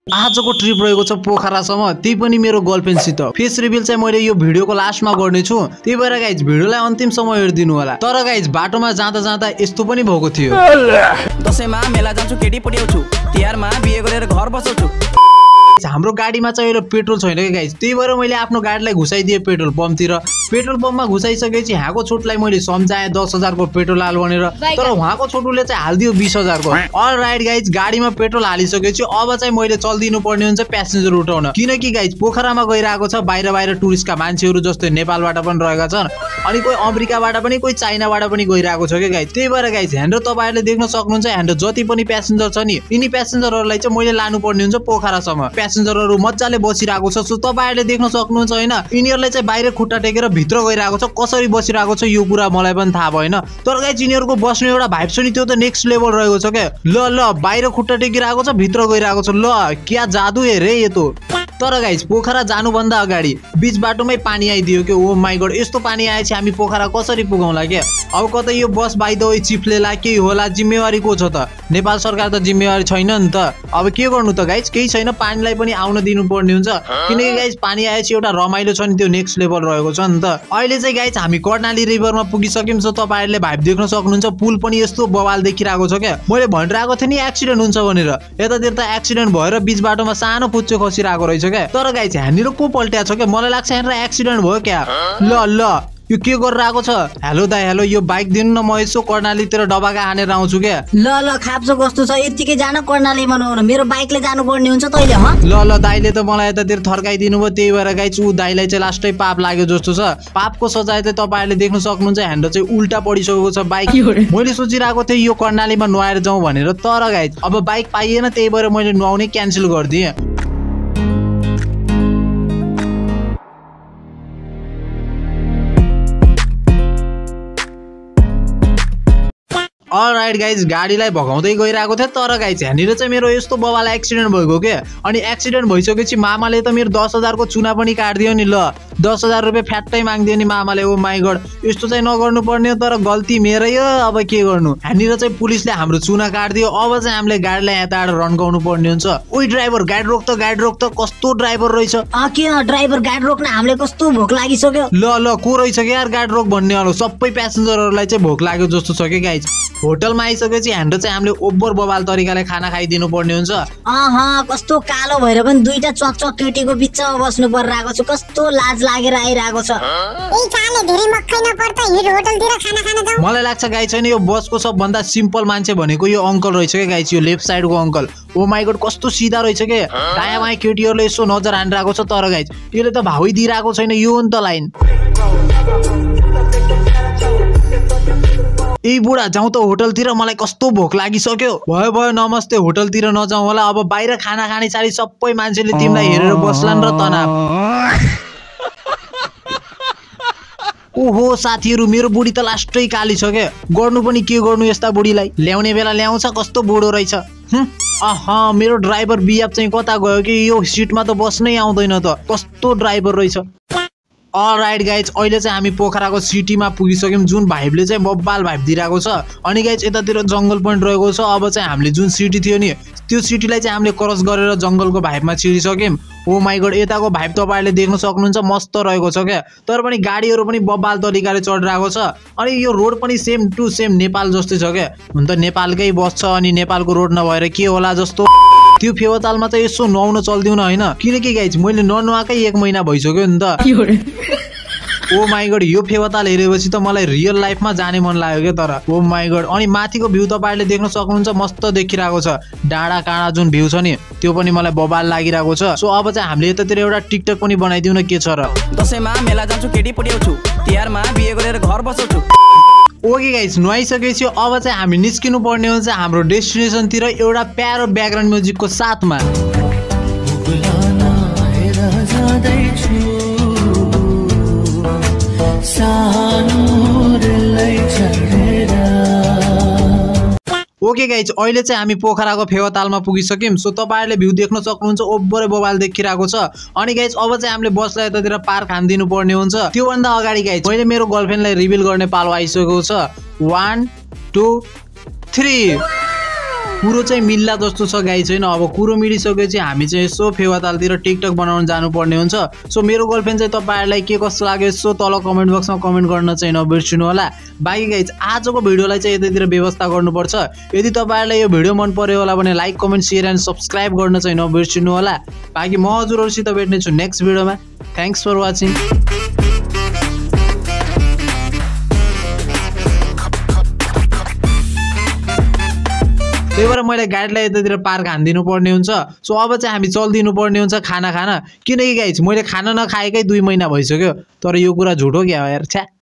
आजको ट्रिप रहेको छ पोखरासम्म, त्यही पनि मेरो गर्लफ्रेन्डसित। फेस रिभिल चाहिँ मैले यो भिडियोको लास्टमा गर्ने छु, त्यही भएर गाइज भिडियोलाई अन्तिमसम्म हेरिदिनु होला। तर गाइज बाटोमा जाँदा जाँदा यस्तो पनि भएको थियो। दशैंमा मेला जान्छु, केटी पट्याउँछु, तिहारमा बिहे गरेर घर बसाउँछु। हाम्रो गाडीमा चाहिँ अहिले पेट्रोल छैन के गाइज, त्यही भएर मैले आफ्नो गाडीलाई घुसाइदिएँ पेट्रोल पम्पतिर। पेट्रोल पम्पमा घुसाइसकेपछि यहाँको छोटुलाई मैले सम्झाएँ 10,000 को पेट्रोल हाल भनेर, तर उहाँको छोटुले चाहिँ हालिदियो 20,000 को। अल राइट गाइज, गाडीमा पेट्रोल हालिसकेपछि अब चाहिँ मैले चल्दिनु पर्ने हुन्छ प्यासेन्जर उठाउन, किनकि गाइज पोखरामा गइरहेको छ बाहिर बाहिर टुरिस्टका मान्छेहरू, जस्तै नेपालबाट पनि रहेका छन्, अनि कोही अमेरिकाबाट पनि कोही चाइनाबाट पनि गइरहेको छ के गाइज। त्यही भएर गाइज ह्यान्डो तपाईँहरूले देख्न सक्नुहुन्छ, ह्यान्डो जति पनि प्यासेन्जर छ नि, यिनी प्यासेन्जरहरूलाई चाहिँ मैले लानु पर्ने हुन्छ पोखरासम्म। प्यासेन्जरहरू मजाले बसिरहेको छ, सो तपाईँहरूले देख्न सक्नुहुन्छ होइन, यिनीहरूलाई चाहिँ बाहिर खुट्टा टेकेर भित्र गइरहेको छ। कसरी बसिरहेको छ यो कुरा मलाई पनि थाहा भएन, तर गाइज यिनीहरूको बस्ने एउटा भाइब छ नि, त्यो त नेक्स्ट लेभल रहेको छ क्या। ल बाहिर खुट्टा टेकिरहेको छ, भित्र गइरहेको छ, ल क्या जादु हेरे ये तो। तर गाइज पोखरा जानुभन्दा अगाडि बीच बाटोमै पानी आइदियो के। ओ माई गॉड, यस्तो पानी आएपछि हामी पोखरा कसरी पुगाउँला के। अब कतै यो बस बाइ द वे चिप्लेला केही होला, जिम्मेवारी को छ त? नेपाल सरकार त जिम्मेवारी छैन नि त। अब के गर्नु त गाइज, केही छैन, पानीलाई पनि आउन दिनुपर्ने हुन्छ, किनकि गाइज पानी आएपछि एउटा रमाइलो छ नि, त्यो नेक्स्ट लेभल रहेको छ नि त। अहिले चाहिँ गाइज हामी कर्णाली रिभरमा पुगिसक्यौँ, सो तपाईँहरूले भाइब देख्न सक्नुहुन्छ, पुल पनि यस्तो बवाल देखिरहेको छ क्या। मैले भनिरहेको थिएँ नि एक्सिडेन्ट हुन्छ भनेर, यतातिर त एक्सिडेन्ट भएर बीच बाटोमा सानो पुच्चो खसिरहेको रहेछ क्या। तर गाइज यहाँनिर को पल्ट्या छ क्या, मलाई लाग्छ यहाँनिर एक्सिडेन्ट भयो क्या। ल यो के गरिरहेको छ? हेलो दाइ, हेलो, यो बाइक दिनु न, म यसो कर्णालीतिर डबाका हानेर आउँछु क्या। ल खाप्सो कस्तो छ, यतिकै जान कर्णालीमा नहुनु, मेरो बाइकले जानु पर्ने हुन्छ तैले। ल दाइले त मलाई यतातिर थर्काइदिनु भयो, त्यही भएर गाइज ऊ दाइलाई चाहिँ लास्टै पाप लाग्यो जस्तो छ। पापको सजाय चाहिँ तपाईँहरूले देख्न सक्नुहुन्छ, ह्यान्डो चाहिँ उल्टा पडिसकेको छ बाइक। मैले सोचिरहेको थिएँ यो कर्णालीमा नुहाएर जाउँ भनेर, तर गाइज अब बाइक पाइएन, त्यही भएर मैले नुहाउने क्यान्सल गरिदिएँ। अलराइट गाइज, गाडीलाई भगाउँदै गइरहेको थिएँ, तर गाइज यहाँनिर चाहिँ मेरो यस्तो बबाल एक्सिडेन्ट भएको के। अनि एक्सिडेन्ट भइसकेपछि मामाले त मेरो 10,000 को चुना पनि काटिदियो नि। ल 10,000 रुपियाँ फ्याट्टै माग्दियो नि मामाले। ओ माई गॉड, यस्तो चाहिँ नगर्नु पर्ने, तर गल्ती मेरै हो। अब के गर्नु, यहाँनिर चाहिँ पुलिसले हाम्रो चुना काटिदियो। अब चाहिँ हामीले गाडीलाई यताबाट रन्काउनु पर्ने हुन्छ। ओइ ड्राइभर, गाडी रोक त, गाडी रोक त, कस्तो ड्राइभर रहेछ। के ड्राइभर, गाडी रोक्न हामीले कस्तो भोक लागिसक्यो। ल को रहेछ कि यार गाडी रोक भन्ने वाला, सबै प्यासेन्जरहरूलाई चाहिँ भोक लाग्यो जस्तो छ कि गाइज। होटलमा आइसकेपछि हाम्रो चाहिँ हामीले ओभर बबाल तरिकाले खाना खाइदिनु पर्ने हुन्छ। कस्तो कालो भएर पनि दुईटा चकचक केटीको बिचमा बस्नु परिरहेको छु, कस्तो लाज लागेर आइरहेको छ। मलाई लाग्छ गाइज छैन, यो बसको सबभन्दा सिम्पल मान्छे भनेको यो अङ्कल रहेछ क्या गाइज, यो लेफ्ट साइडको अङ्कल। ओ माई गॉड, कस्तो सिधा रहेछ के। दायाँ बायाँ केटीहरूले यसो नजर हानिरहेको छ, तर गाइज यसले त भाउै दिइरहेको छैन, यो हो नि त लाइन। ए बुढा, जाउँ त होटलतिर, मलाई कस्तो भोक लागिसक्यो। भयो नमस्ते, होटलतिर नजाउँ होला, अब बाहिर खाना खाने सारी सबै मान्छेले तिमीलाई हेरेर बस्लान् र तनाव। ओहो साथीहरू, मेरो बुढी त लास्टै काली छ क्या, गर्नु पनि के गर्नु यस्ता बुढीलाई, ल्याउने बेला ल्याउँछ, कस्तो बुढो रहेछ। मेरो ड्राइभर बियाप चाहिँ कता गयो कि, यो सिटमा त बस्नै आउँदैन त, कस्तो ड्राइभर रहेछ। अलराइट गाइज, अहिले चाहिँ हामी पोखराको सिटीमा पुगिसक्यौँ, जुन भाइबले चाहिँ बब्बाल भाइब दिइरहेको छ। अनि गाइज यतातिर जङ्गल पोइन्ट रहेको छ। अब चाहिँ हामीले जुन सिटी थियो नि, त्यो सिटीलाई चाहिँ हामीले क्रस गरेर जङ्गलको भाइबमा छिरिसक्यौँ। ओ माई गॉड, यताको भाइब तपाईँहरूले देख्न सक्नुहुन्छ, मस्त रहेको छ क्या। तर पनि गाडीहरू पनि बब्बाल तरिकाले चढिरहेको छ, अनि यो रोड पनि सेम टु सेम नेपाल जस्तै छ क्या। हुन त नेपालकै बस छ, अनि नेपालको रोड नभएर के होला जस्तो। त्यो फेवातालमा चाहिँ यसो नुहाउन चल्दिउन होइन, किनकि गाइज मैले ननुहाएकै 1 महिना भइसक्यो नि त। ओ माई गॉड, यो फेवाताल हेरेपछि त मलाई रियल लाइफमा जाने मन लाग्यो क्या। तर ओ माई गॉड, अनि माथिको भ्यू तपाईँहरूले देख्न सक्नुहुन्छ, मस्त देखिरहेको छ, डाँडा काँडा जुन भ्यू छ नि, त्यो पनि मलाई बबाल लागिरहेको छ। सो अब चाहिँ हामीले यतातिर एउटा टिकटक पनि बनाइदिउँ न, के छ र। दशैंमा मेला जान्छु, केटी पट्याउँछु, तिहारमा बिहे गरेर घर बसाउँछु। ओके गाइज, नुहाइसकेपछि अब चाहिँ हामी निस्किनु पर्ने हुन्छ हाम्रो डेस्टिनेसनतिर, एउटा प्यारो ब्याकग्राउन्ड म्युजिकको साथमा। ओके गाइज, अहिले चाहिँ हामी पोखराको फेवातालमा पुगिसक्यौँ। सो तपाईँहरूले भ्यू देख्न सक्नुहुन्छ, ओभरै बबाल देखिरहेको छ। अनि गाइज अब चाहिँ हामीले बसलाई यतातिर पार्क हानिदिनु पर्ने हुन्छ। त्योभन्दा अगाडि गाइज मैले मेरो गर्लफ्रेन्डलाई रिभिल गर्ने पालो आइसकेको छ। 1 2 3। कुरो चाहिँ मिल्ला जस्तो छ गाइज होइन। अब कुरो मिलिसकेपछि हामी चाहिँ यसो फेवातालतिर टिकटक बनाउन जानुपर्ने हुन्छ। सो मेरो गर्लफ्रेन्ड चाहिँ तपाईँहरूलाई के कस्तो लाग्यो यसो तल कमेन्ट बक्समा कमेन्ट गर्न चाहिँ नबिर्सिनु होला। बाँकी गाइज आजको भिडियोलाई चाहिँ यतैतिर व्यवस्था गर्नुपर्छ। यदि तपाईँहरूलाई यो भिडियो मन पर्यो होला भने like comment share and subscribe गर्न चाहिँ नबिर्सिनु होला। बाँकी म हजुरहरूसित भेट्ने छु नेक्स्ट भिडियोमा। Thanks for watching. त्यही भएर मैले गाडीलाई यतातिर पार्क हानिदिनु पर्ने हुन्छ। सो अब चाहिँ हामी चल्दिनु पर्ने हुन्छ खाना खान, किनकि गाइज मैले खाना नखाएकै 2 महिना भइसक्यो। तर यो कुरा झुटो क्या हो यार, छ्या।